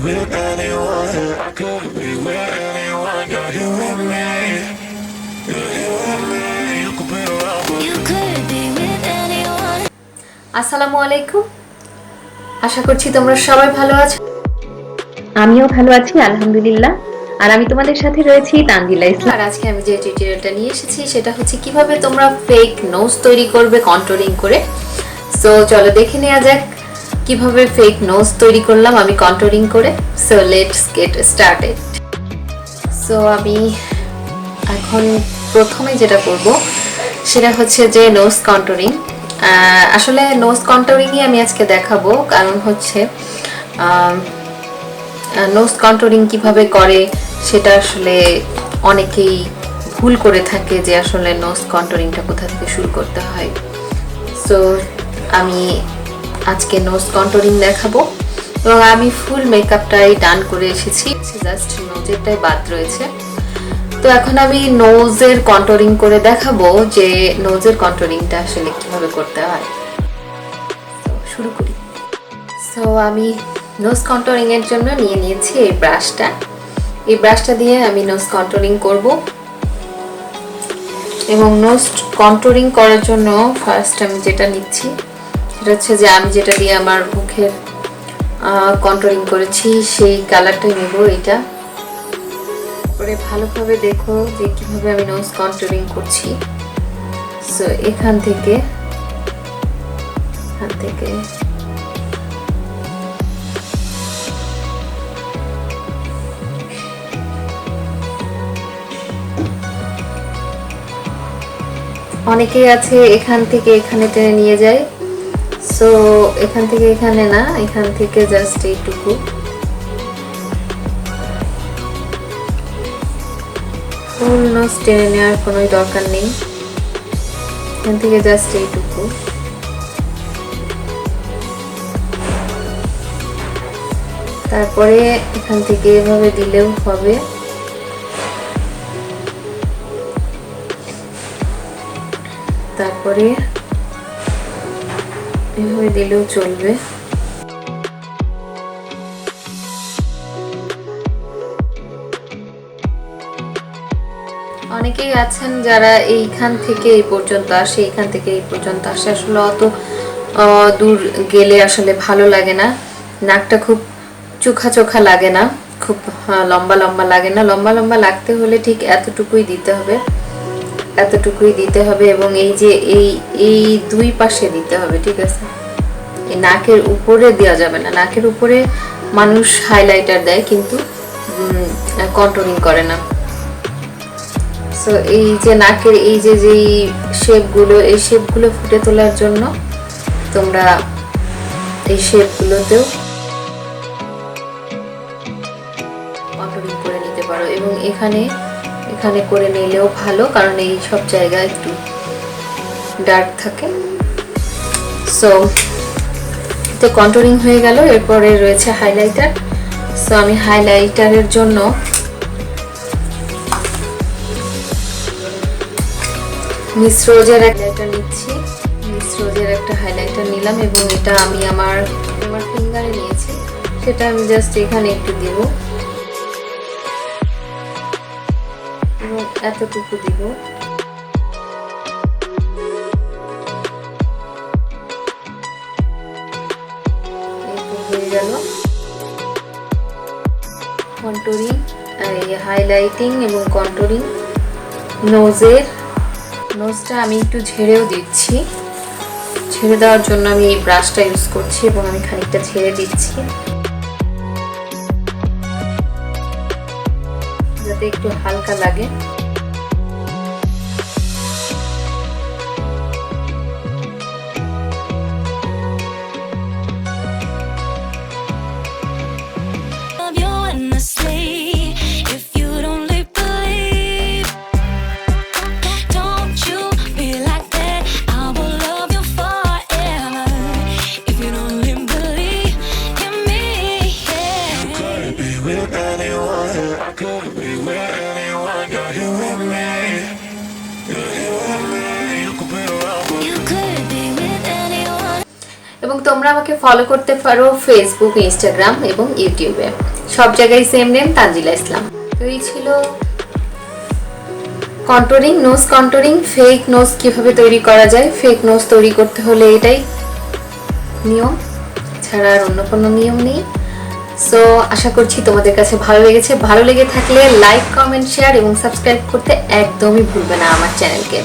with anyone. I could be with anyone. You're here with me. You're here with me. You could be around, but you could be with anyone. আসসালামু আলাইকুম। আশা করছি তোমরা সবাই ভালো আছো। আমিও ভালো আছি আলহামদুলিল্লাহ। আর আমি তোমাদের সাথে রয়েছি তানজিলা ইসলাম। আর আজকে আমি যে টিউটোরিয়ালটা নিয়ে এসেছি সেটা হচ্ছে কিভাবে তোমরা ফেক নোজ তৈরি করবে কন্ট্রোলিং করে। সো চলো দেখে নেওয়া যাক কিভাবে ফেক নোজ তৈরি করলাম আমি কন্ট্রোলিং করে। So let's get started. So আমি এখন প্রথমে যেটা করব সেটা হচ্ছে যে নোজ কন্ট্রোলিং। আসলে নোজ কন্ট্রোলিংই আমি আজকে দেখাবো, কারণ হচ্ছে নোজ কন্ট্রোলিং কিভাবে করে সেটা আসলে অনেকেই ভুল করে থাকে যে আসলে নোজ কন্ট্রোলিংটা কোথা থেকে শুরু করতে হয়। সো আমি আজকে নোজ কন্ট্রোলিং দেখাবো এবং আমি ফুল মেকআপটাই ডান করে এসেছি, জাস্ট নোজেরটাই বাদ রয়েছে। তো এখন আমি নোজের কন্ট্রোলিং করে দেখাবো যে নোজের কন্ট্রোলিংটা আসলে কিভাবে করতে হয়। তো শুরু করি। সো আমি নোজ কন্ট্রোলিং এর জন্য নিয়ে নিয়েছি এই ব্রাশটা। এই ব্রাশটা দিয়ে আমি নোজ কন্ট্রোলিং করব এবং নোজ কন্ট্রোলিং করার জন্য ফার্স্ট আমি যেটা নিচ্ছি সেটা হচ্ছে যে আমি যেটা দিয়ে আমার মুখের কন্ট্রোলিং করেছি সেই কালারটাই নেব। এটা পরে ভালোভাবে দেখো যে কিভাবে আমি নোজ কন্ট্রোলিং করছি। সো এখান থেকে অনেকেই আছে এখান থেকে এখানে টেনে নিয়ে যায়। সো এখান থেকে এখানে না, এখান থেকে জাস্ট এইটুকু, ফুল নোজ টেনে নেওয়ার কোনো দরকার নেই। এখান থেকে জাস্ট এইটুকু, তারপরে এখান থেকে এভাবে দিলেও হবে। তারপরে এভাবে দিলেও চলবে। অনেকেই আছেন যারা এইখান থেকে এই পর্যন্ত আসে, এইখান থেকে এই পর্যন্ত আসে, আসলে অত দূর গেলে আসলে ভালো লাগে না, নাকটা খুব চোখা চোখা লাগে না, খুব লম্বা লম্বা লাগে না। লম্বা লম্বা লাগতে হলে ঠিক এতটুকুই দিতে হবে, এতটুকুই দিতে হবে এবং এই যে এই দুই পাশে দিতে হবে, ঠিক আছে? এই নাকের উপরে দেওয়া যাবে না। নাকের উপরে মানুষ হাইলাইটার দেয় কিন্তু কন্ট্রোলিং করে না। সো এই যে নাকের এই যে যেই শেপগুলো, এই শেপগুলো ফুটে তোলার জন্য তোমরা এই শেপগুলোতেও কন্ট্রোলিং করে নিতে পারো এবং এখানে করে নিলেও ভালো, কারণ এই সব জায়গায় একটু ডার্ক থাকে। সো তো কন্ট্রোলিং হয়ে গেল, এরপরে রয়েছে হাইলাইটার। সো আমি হাইলাইটারের জন্য মিস রোজের হাইলাইটার নিচ্ছি। মিস রোজের একটা হাইলাইটার নিলাম এবং এটা আমি আমার ফিঙ্গারে নিয়েছি, সেটা আমি জাস্ট এখানে একটু দিব এবং এতটুকু দিব। হয়ে গেল কন্ট্রোলিং, হাইলাইটিং এবং কন্ট্রোলিং। নোজটা আমি একটু ঝেড়েও দিচ্ছি। ঝেড়ে দেওয়ার জন্য আমি এই ব্রাশটা ইউজ করছি এবং আমি খানিকটা ঝেড়ে দিচ্ছি যাতে একটু হালকা লাগে। With anyone, I could be with anyone. You're here এবং তোমরা আমাকে ফলো করতে পারো ফেসবুক, ইনস্টাগ্রাম এবং ইউটিউবে, সব জায়গায় সেম নেম তানজিলা ইসলাম। তো এই ছিল contouring, nose contouring. Fake nose কিভাবে তৈরি করা যায়, ফেক নোজ তৈরি করতে হলে এটাই নিয়ম, ছাড়া আর অন্য কোনো নিয়ম নেই। সো আশা করছি তোমাদের কাছে ভালো লেগেছে। ভালো লেগে থাকলে লাইক, কমেন্ট, শেয়ার এবং সাবস্ক্রাইব করতে একদমই ভুলবে না আমার চ্যানেলকে।